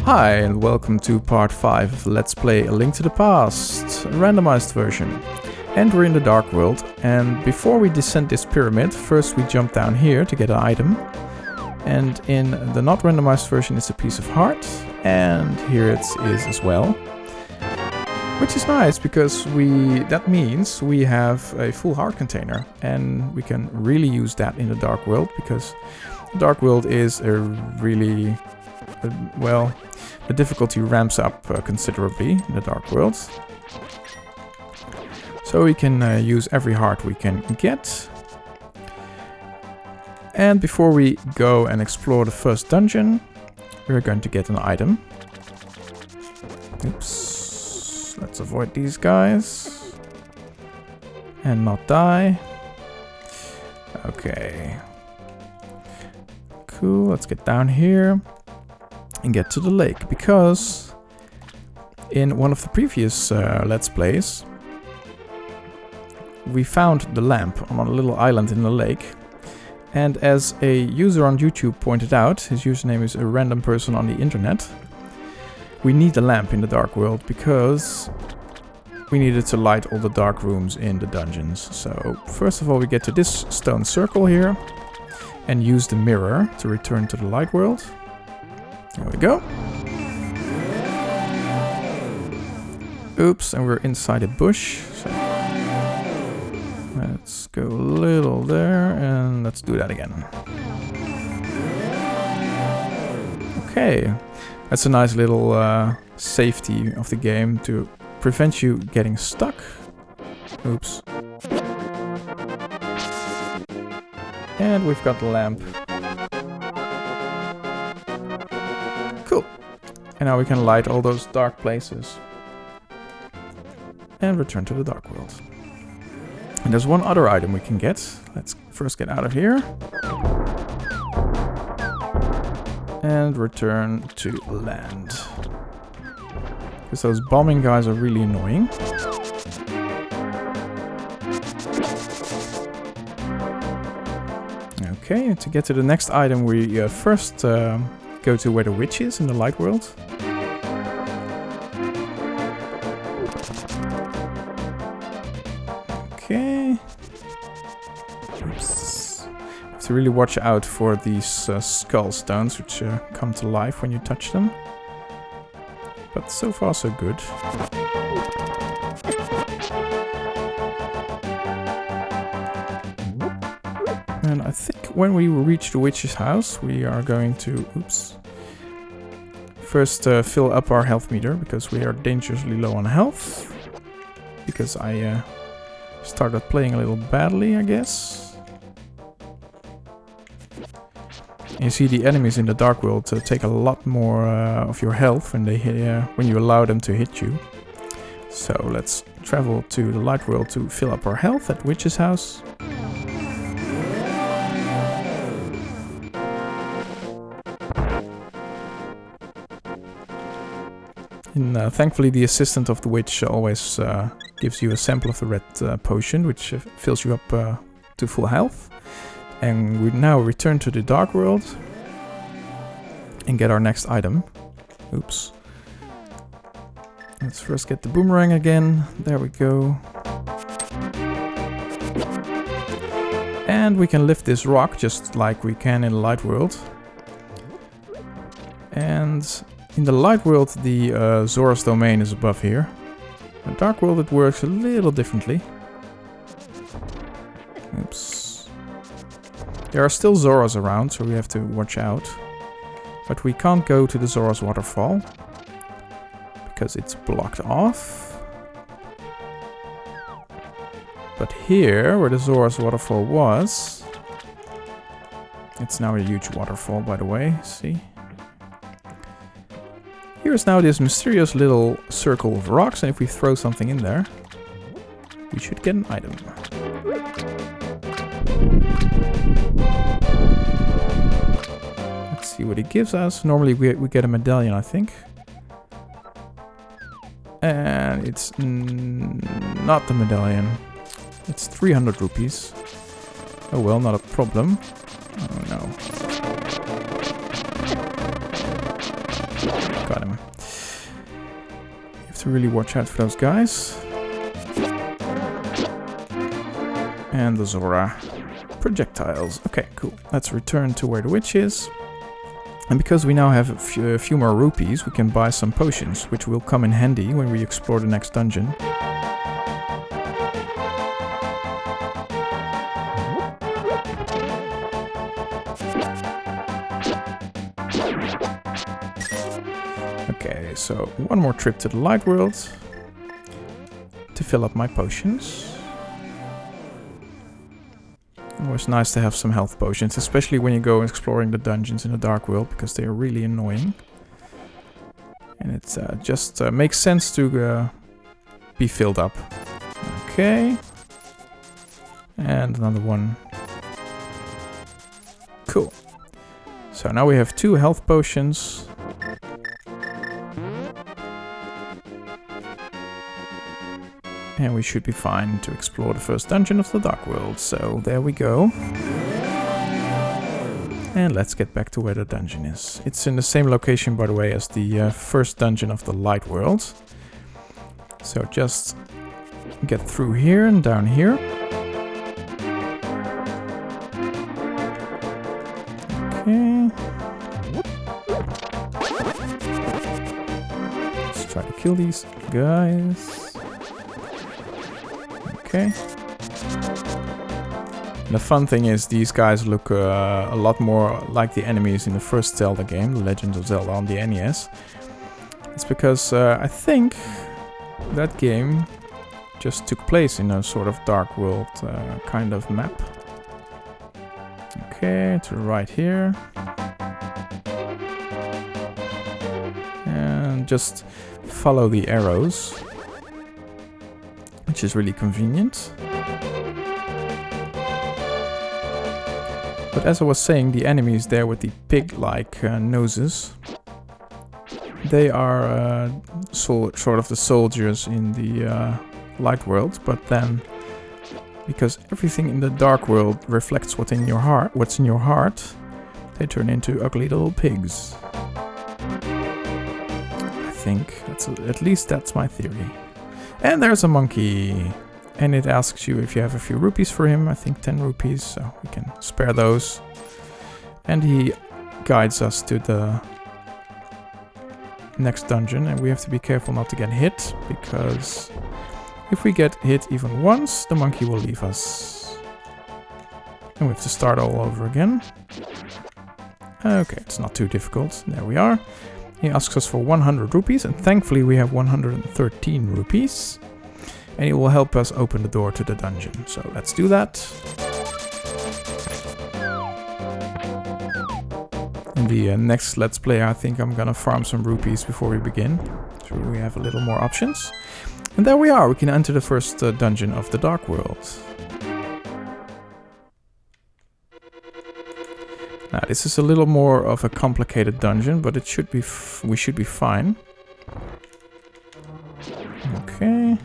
Hi and welcome to part 5 of Let's Play A Link to the Past, a randomized version. And we're in the Dark World, and before we descend this pyramid, first we jump down here to get an item. And in the not randomized version it's a piece of heart, and here it is as well. Which is nice, because that means we have a full heart container, and we can really use that in the Dark World, because the Dark World is a really... well, the difficulty ramps up considerably in the Dark World. So we can use every heart we can get. And before we go and explore the first dungeon, we're going to get an item. Oops. Let's avoid these guys. And not die. Okay. Cool, let's get down here. And get to the lake, because in one of the previous Let's Plays we found the lamp on a little island in the lake, and as a user on YouTube pointed out, his username is a random person on the internet, we need the lamp in the Dark World because we needed to light all the dark rooms in the dungeons. So first of all we get to this stone circle here and use the mirror to return to the light world. There we go. Oops, and we're inside a bush. So let's go a little there, and let's do that again. Okay, that's a nice little safety of the game to prevent you getting stuck. Oops. And we've got the lamp. Cool. And now we can light all those dark places. And return to the Dark World. And there's one other item we can get. Let's first get out of here. And return to land. Because those bombing guys are really annoying. Okay, to get to the next item we first... go to where the witch is in the light world. Okay. Oops. Have to really watch out for these skull stones, which come to life when you touch them. But so far so good. And I think when we reach the witch's house, we are going to, first fill up our health meter, because we are dangerously low on health. Because I started playing a little badly, I guess. You see the enemies in the Dark World take a lot more of your health when when you allow them to hit you. So let's travel to the Light World to fill up our health at Witch's house. And thankfully the assistant of the witch always gives you a sample of the red potion, which fills you up to full health. And we now return to the Dark World and get our next item. Oops. Let's first get the boomerang again. There we go. And we can lift this rock just like we can in the Light World. And in the Light World, the Zora's domain is above here. In the Dark World, it works a little differently. Oops. There are still Zoras around, so we have to watch out. But we can't go to the Zora's waterfall, because it's blocked off. But here, where the Zora's waterfall was... It's now a huge waterfall, by the way, see? Here's now this mysterious little circle of rocks, and if we throw something in there, we should get an item. Let's see what it gives us. Normally we get a medallion, I think. And it's not the medallion. It's 300 rupees. Oh well, not a problem. Oh no. Got him. to really watch out for those guys. And the Zora projectiles. Okay, cool. Let's return to where the witch is. And because we now have a few more rupees, we can buy some potions, which will come in handy when we explore the next dungeon. Okay, so one more trip to the light world to fill up my potions. Always nice to have some health potions, especially when you go exploring the dungeons in the dark world, because they are really annoying. And it just makes sense to be filled up. Okay. And another one. Cool. So now we have 2 health potions. And we should be fine to explore the first dungeon of the Dark World. So there we go. And let's get back to where the dungeon is. It's in the same location, by the way, as the first dungeon of the Light World. So just get through here and down here. Okay. Let's try to kill these guys. Okay. And the fun thing is these guys look a lot more like the enemies in the first Zelda game, The Legend of Zelda on the NES. It's because I think that game just took place in a sort of dark world kind of map. Okay, to the right here. And just follow the arrows, which is really convenient. But as I was saying, the enemies there with the pig-like noses, they are sort of the soldiers in the light world, but then because everything in the dark world reflects what's in your heart, they turn into ugly little pigs. I think at least that's my theory. And there's a monkey. And it asks you if you have a few rupees for him. I think 10 rupees, so we can spare those. And he guides us to the next dungeon. And we have to be careful not to get hit, because if we get hit even once, the monkey will leave us. And we have to start all over again. Okay, it's not too difficult. There we are. He asks us for 100 rupees, and thankfully we have 113 rupees. And it will help us open the door to the dungeon. So let's do that. In the next Let's Play, I think I'm gonna farm some rupees before we begin. So we have a little more options. And there we are, we can enter the first dungeon of the Dark World. Now this is a little more of a complicated dungeon, but it should be we should be fine. Okay.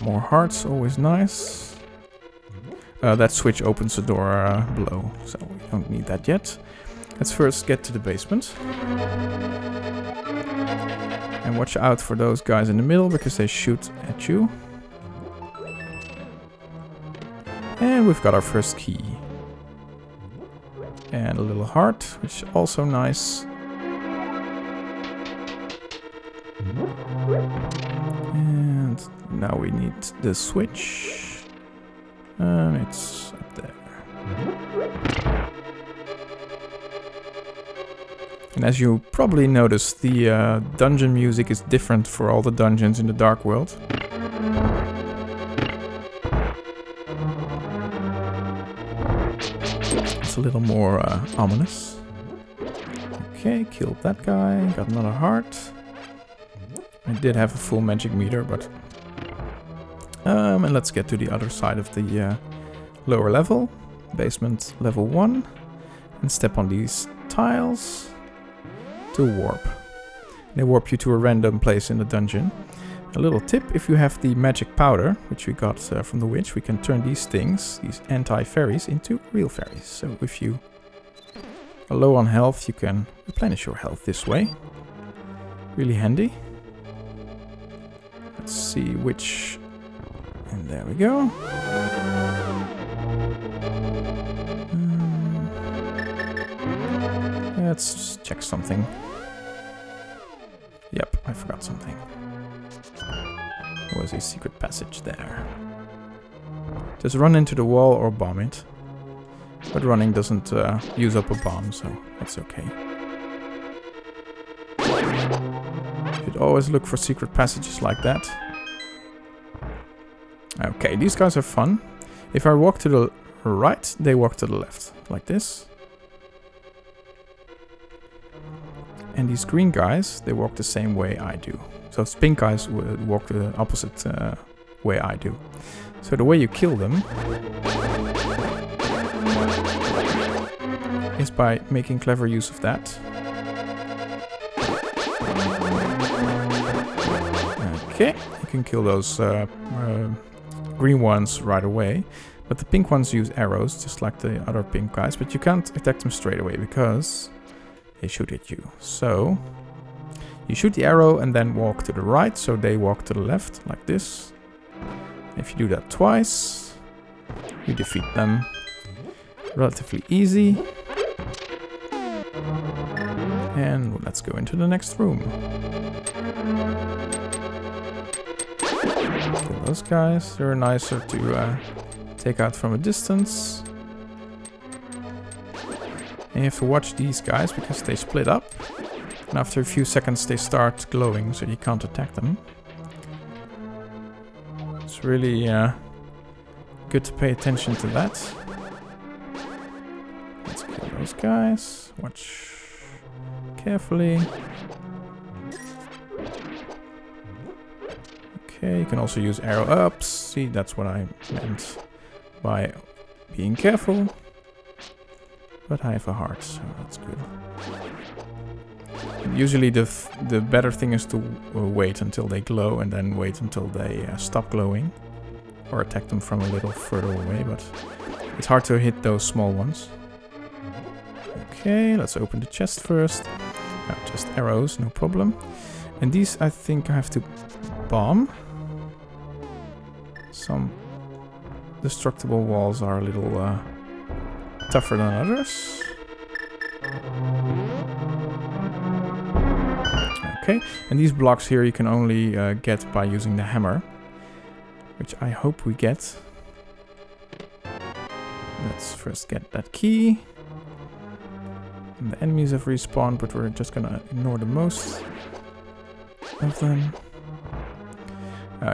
More hearts, always nice. That switch opens the door below, so we don't need that yet. Let's first get to the basement. And watch out for those guys in the middle, because they shoot at you. And we've got our first key. And a little heart, which is also nice. And now we need the switch. It's up there. And as you probably noticed, the dungeon music is different for all the dungeons in the Dark World. It's a little more ominous. Okay, killed that guy, got another heart. I did have a full magic meter, but... and let's get to the other side of the lower level. Basement level 1. And step on these tiles to warp. They warp you to a random place in the dungeon. A little tip, if you have the magic powder, which we got from the witch, we can turn these things, these anti-fairies, into real fairies. So if you are low on health, you can replenish your health this way. Really handy. Let's see which... And there we go. Let's just check something. Yep, I forgot something. There was a secret passage there. Just run into the wall or bomb it. But running doesn't use up a bomb, so that's okay. Should always look for secret passages like that. Okay, these guys are fun. If I walk to the right, they walk to the left, like this. And these green guys, they walk the same way I do. So those pink guys would walk the opposite way I do. So the way you kill them is by making clever use of that. Okay, you can kill those green ones right away. But the pink ones use arrows, just like the other pink guys. But you can't attack them straight away because they shoot at you. So you shoot the arrow and then walk to the right, so they walk to the left, like this. If you do that twice, you defeat them. Relatively easy. And let's go into the next room. Kill those guys. They're nicer to take out from a distance. And you have to watch these guys because they split up. And after a few seconds they start glowing, so you can't attack them. It's really good to pay attention to that. Let's kill those guys. Watch carefully. Okay, you can also use arrow ups. See, that's what I meant by being careful. But I have a heart, so that's good. Usually the better thing is to wait until they glow and then wait until they stop glowing. Or attack them from a little further away, but it's hard to hit those small ones. Okay, let's open the chest first. Just arrows, no problem. And these I think I have to bomb. Some destructible walls are a little tougher than others. Okay, and these blocks here you can only get by using the hammer, which I hope we get. Let's first get that key. And the enemies have respawned, but we're just gonna ignore the most of them.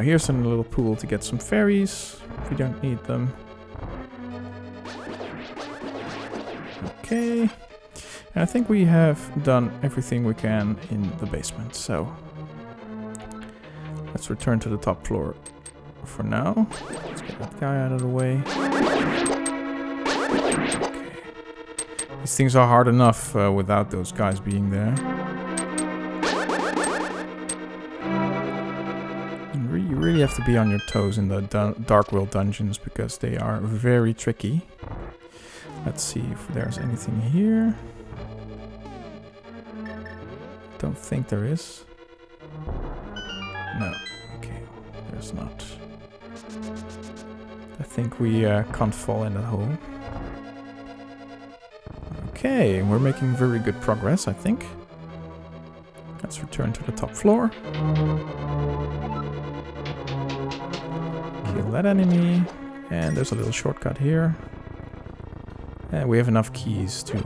Here's a little pool to get some fairies, if we don't need them. Okay. And I think we have done everything we can in the basement, so let's return to the top floor for now. Let's get that guy out of the way. Okay. These things are hard enough without those guys being there. You really have to be on your toes in the Dark World dungeons because they are very tricky. Let's see if there's anything here. Don't think there is. No. Okay, there's not. I think we can't fall in that hole. Okay, we're making very good progress, I think. Let's return to the top floor. Kill that enemy. And there's a little shortcut here. And we have enough keys to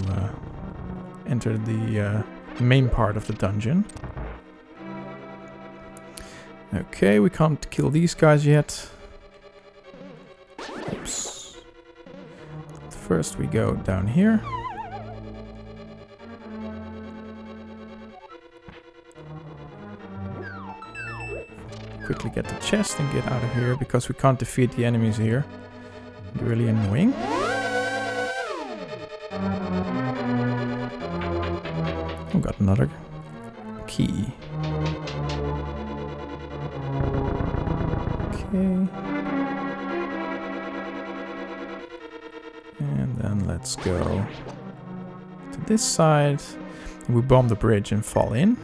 enter the main part of the dungeon. Okay, we can't kill these guys yet. Oops. First we go down here. Quickly get the chest and get out of here because we can't defeat the enemies here. Really annoying. We got another key. Okay. And then let's go to this side. We bomb the bridge and fall in.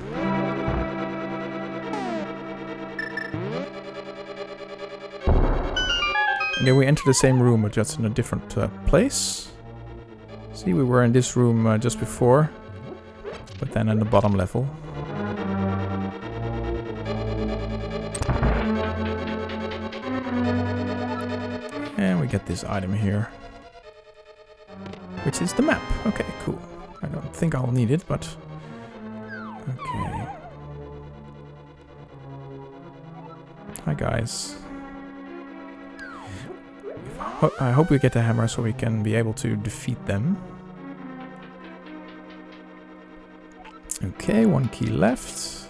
Okay, we enter the same room, but just in a different place. See, we were in this room just before, but then in the bottom level. And we get this item here, which is the map. Okay, cool. I don't think I'll need it, but... Okay. Hi, guys. I hope we get the hammer so we can be able to defeat them. Okay, 1 key left.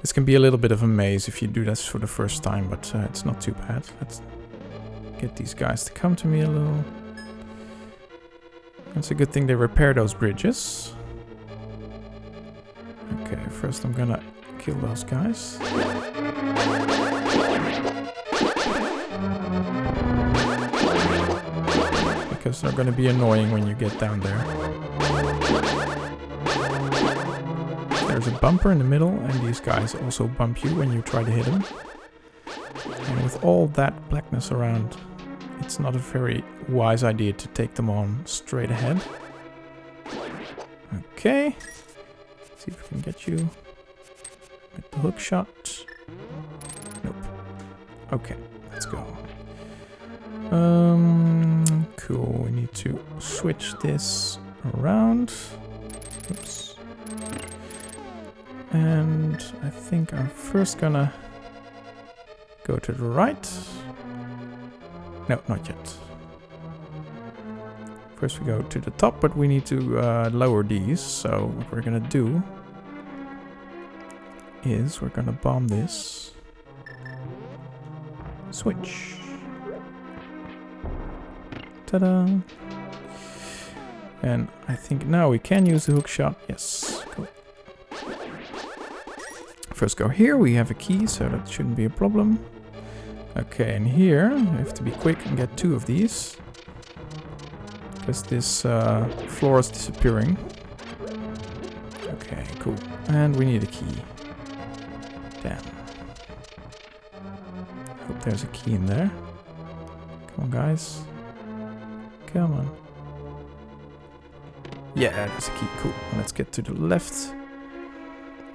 This can be a little bit of a maze if you do this for the first time, but it's not too bad. Let's get these guys to come to me a little. It's a good thing they repair those bridges. Okay, first I'm gonna kill those guys. Because they're gonna be annoying when you get down there. There's a bumper in the middle, and these guys also bump you when you try to hit them. And with all that blackness around, it's not a very wise idea to take them on straight ahead. Okay. Let's see if we can get you with the hook shot. Nope. Okay, let's go. Cool. We need to switch this around. Oops. And I think I'm first gonna go to the right. No, not yet. First we go to the top, but we need to lower these. So what we're gonna do is we're gonna bomb this. Switch. Ta-da! And I think now we can use the hook shot. Yes, cool. First go here, we have a key, so that shouldn't be a problem. Okay, and here, we have to be quick and get 2 of these. Because this floor is disappearing. Okay, cool. And we need a key. Damn. Hope there's a key in there. Come on, guys. Come on. Yeah, there's a key. Cool. Let's get to the left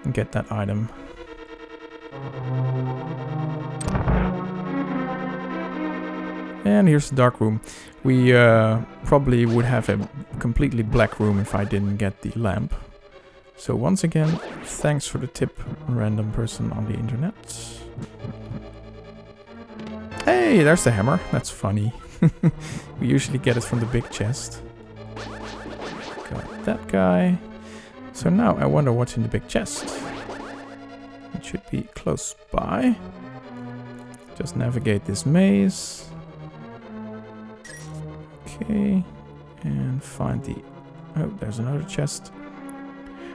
and get that item. And here's the dark room. We probably would have a completely black room if I didn't get the lamp. So once again, thanks for the tip, random person on the internet. Hey, there's the hammer. That's funny. We usually get it from the big chest. Got that guy. So now I wonder what's in the big chest. It should be close by. Just navigate this maze. Okay. And find the... Oh, there's another chest.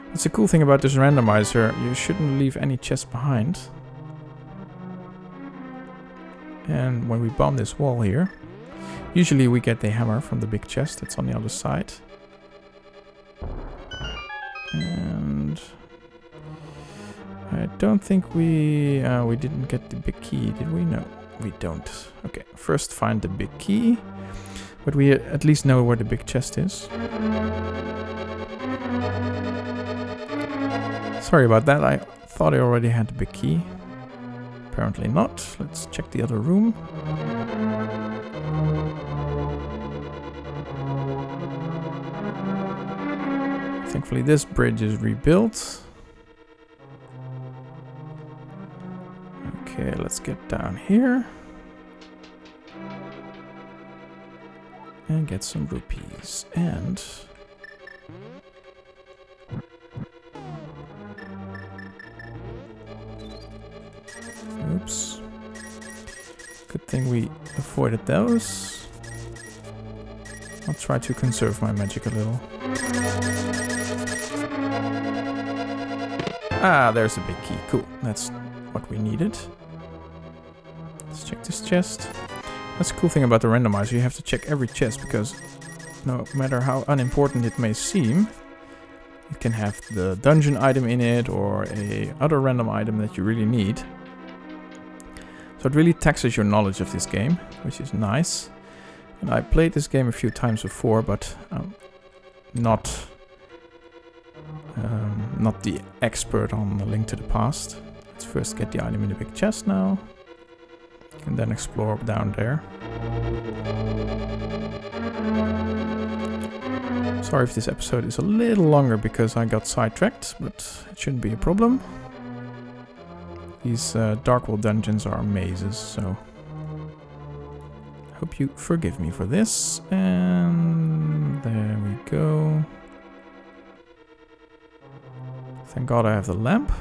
That's the cool thing about this randomizer. You shouldn't leave any chest behind. And when we bomb this wall here, usually we get the hammer from the big chest that's on the other side. And I don't think we didn't get the big key, did we? No, we don't. Okay, first find the big key, but we at least know where the big chest is. Sorry about that, I thought I already had the big key. Apparently not. Let's check the other room. Thankfully this bridge is rebuilt. Okay, let's get down here. And get some rupees. And... Oops. Good thing we avoided those. I'll try to conserve my magic a little. Ah, there's a big key. Cool. That's what we needed. Let's check this chest. That's the cool thing about the randomizer. You have to check every chest because no matter how unimportant it may seem, it can have the dungeon item in it or a other random item that you really need. So it really taxes your knowledge of this game, which is nice. And I played this game a few times before, but not the expert on the Link to the Past. Let's first get the item in the big chest now. And then explore down there. Sorry if this episode is a little longer because I got sidetracked, but it shouldn't be a problem. These Dark World dungeons are mazes, so hope you forgive me for this. And there we go. Thank God I have the lamp.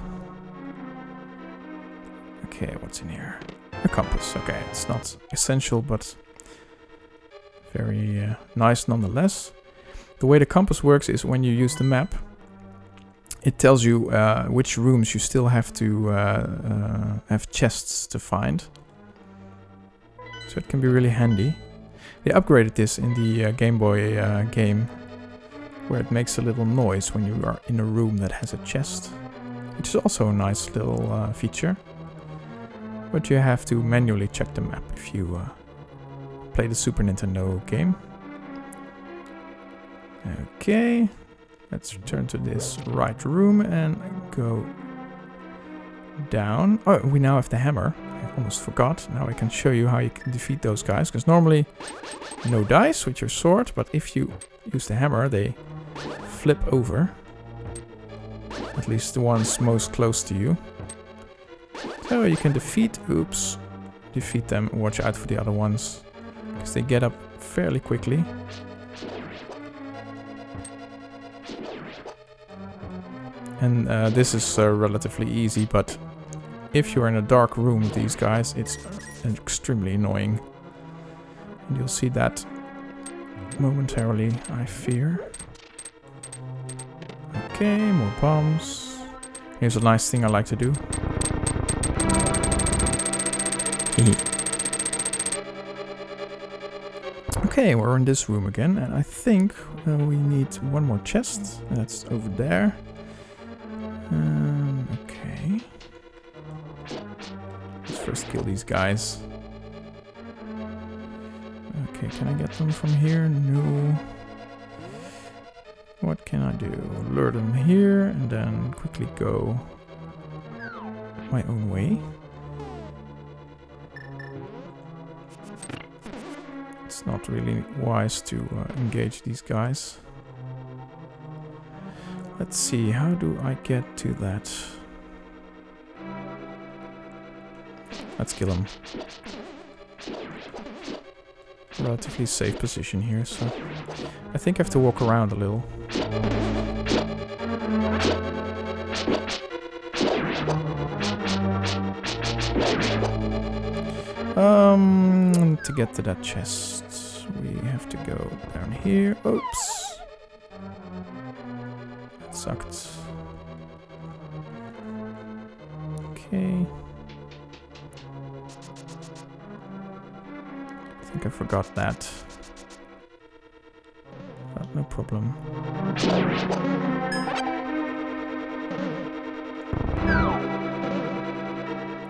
Okay, what's in here? A compass. Okay, it's not essential, but very nice nonetheless. The way the compass works is when you use the map, it tells you which rooms you still have to have chests to find. So it can be really handy. They upgraded this in the Game Boy game, where it makes a little noise when you are in a room that has a chest, which is also a nice little feature. But you have to manually check the map if you play the Super Nintendo game. Okay, let's return to this right room and go down. Oh, we now have the hammer. I almost forgot. Now I can show you how you can defeat those guys. Because normally, no dice with your sword. But if you use the hammer, they flip over. At least the ones most close to you. So you can defeat them. Watch out for the other ones. Because they get up fairly quickly. And this is relatively easy, but if you're in a dark room with these guys, it's extremely annoying. And you'll see that momentarily, I fear. Okay, more bombs. Here's a nice thing I like to do. Okay, we're in this room again, and I think we need one more chest. That's over there. Okay. Let's first kill these guys. Okay, can I get them from here? No. What can I do? Lure them here and then quickly go my own way. It's not really wise to engage these guys. Let's see, how do I get to that? Let's kill him. Relatively safe position here, so I think I have to walk around a little. To get to that chest, we have to go down here. Oops. That sucked. Okay. I think I forgot that. But no problem.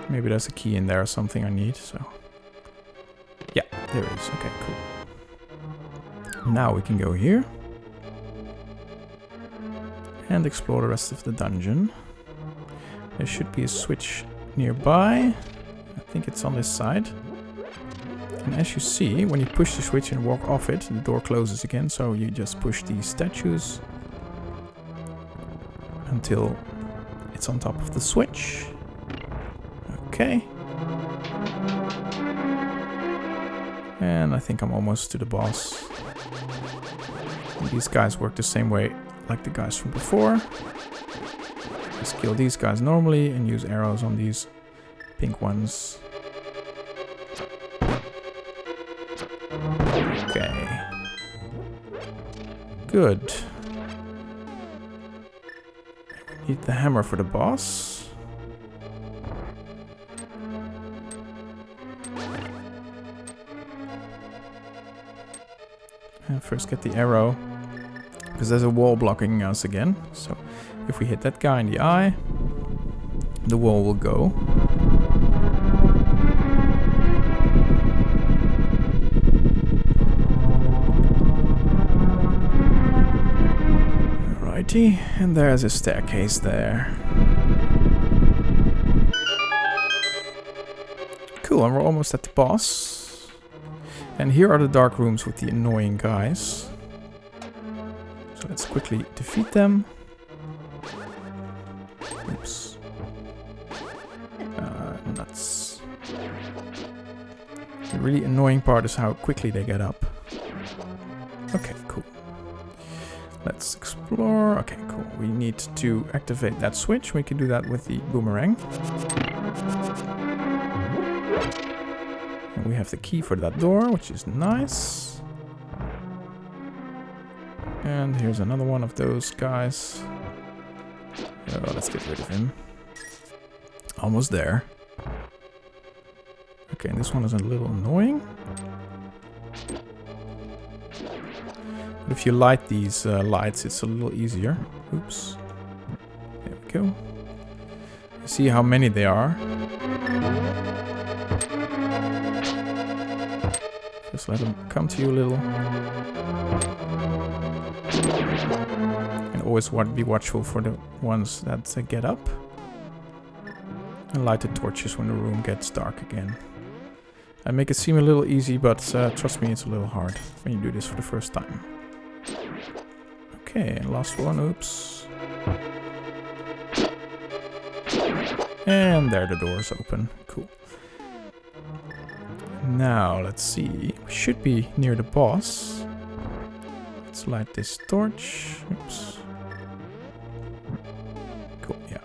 Maybe there's a key in there or something I need, so... Yeah, there is. Okay, cool. Now we can go here. And explore the rest of the dungeon. There should be a switch nearby. I think it's on this side. And as you see, when you push the switch and walk off it, the door closes again. So you just push these statues until it's on top of the switch. Okay. And I think I'm almost to the boss. And these guys work the same way like the guys from before. Just kill these guys normally and use arrows on these pink ones. Okay. Good. We need the hammer for the boss. And first get the arrow, because there's a wall blocking us again. So if we hit that guy in the eye, the wall will go. pretty. And there's a staircase there. Cool, and we're almost at the boss. And here are the dark rooms with the annoying guys. So let's quickly defeat them. Oops. Nuts. The really annoying part is how quickly they get up. Okay, cool. Let's explore. Okay, cool. We need to activate that switch. We can do that with the boomerang. And we have the key for that door, which is nice. And here's another one of those guys. Oh, let's get rid of him. Almost there. Okay, and this one is a little annoying. But if you light these lights, it's a little easier. Oops. There we go. See how many there are. Just let them come to you a little. And always be watchful for the ones that get up. And light the torches when the room gets dark again. I make it seem a little easy, but trust me, it's a little hard when you do this for the first time. Okay, last one, oops. And there the door's open, cool. Now, let's see, we should be near the boss. Let's light this torch, oops. Cool, yeah.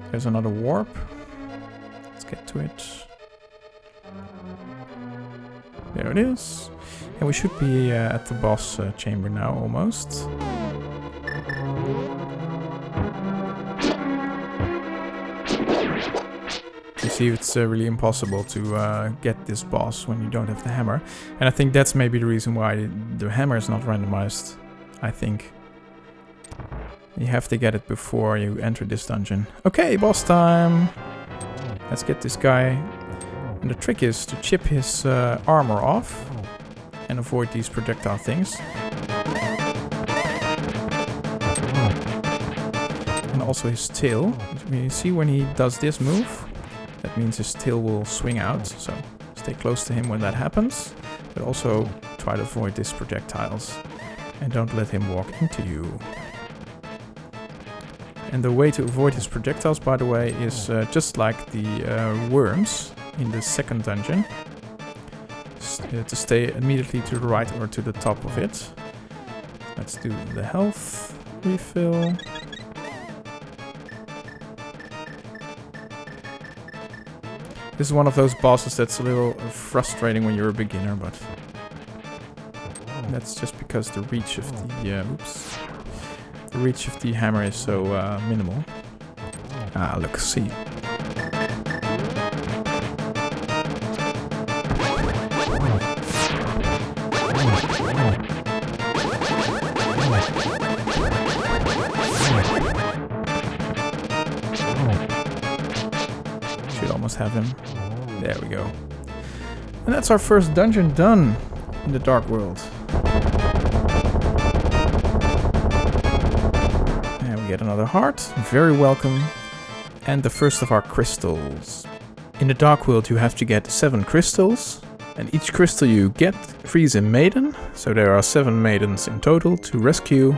There's another warp. Let's get to it. There it is. And we should be at the boss chamber now, almost. You see, it's really impossible to get this boss when you don't have the hammer. And I think that's maybe the reason why the hammer is not randomized, I think. You have to get it before you enter this dungeon. Okay, boss time! Let's get this guy. And the trick is to chip his armor off and avoid these projectile things. And also his tail. You see when he does this move, that means his tail will swing out. So stay close to him when that happens. But also try to avoid these projectiles. And don't let him walk into you. And the way to avoid his projectiles, by the way, is just like the worms in the second dungeon. To stay immediately to the right or to the top of it. Let's do the health refill. This is one of those bosses that's a little frustrating when you're a beginner, but that's just because the reach of the the reach of the hammer is so minimal. Ah, look, see. Should almost have him. There we go. And that's our first dungeon done in the Dark World. And we get another heart. Very welcome. And the first of our crystals. In the Dark World you have to get 7 crystals. And each crystal you get frees a maiden. So there are 7 maidens in total to rescue.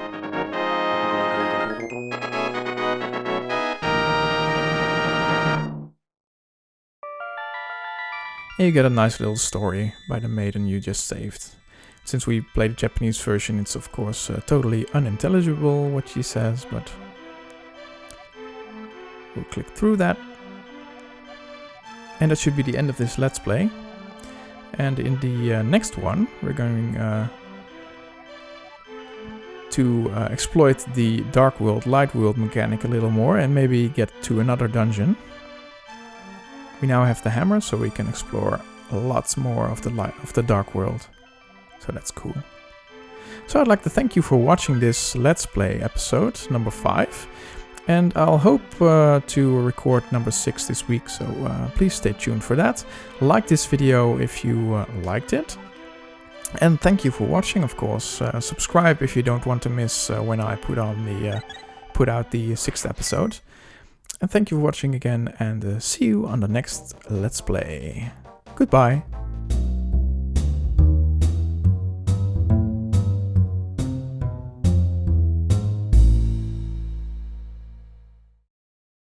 And you get a nice little story by the maiden you just saved. Since we played the Japanese version, it's of course totally unintelligible what she says, but we'll click through that. And that should be the end of this Let's Play. And in the next one, we're going to exploit the Dark World, Light World mechanic a little more and maybe get to another dungeon. We now have the hammer, so we can explore lots more of the Dark World. So that's cool. So I'd like to thank you for watching this Let's Play episode, number 5. And I'll hope to record number 6 this week, so please stay tuned for that. Like this video if you liked it. And thank you for watching, of course. Subscribe if you don't want to miss when I put out the 6th episode. And thank you for watching again, and see you on the next Let's Play. Goodbye.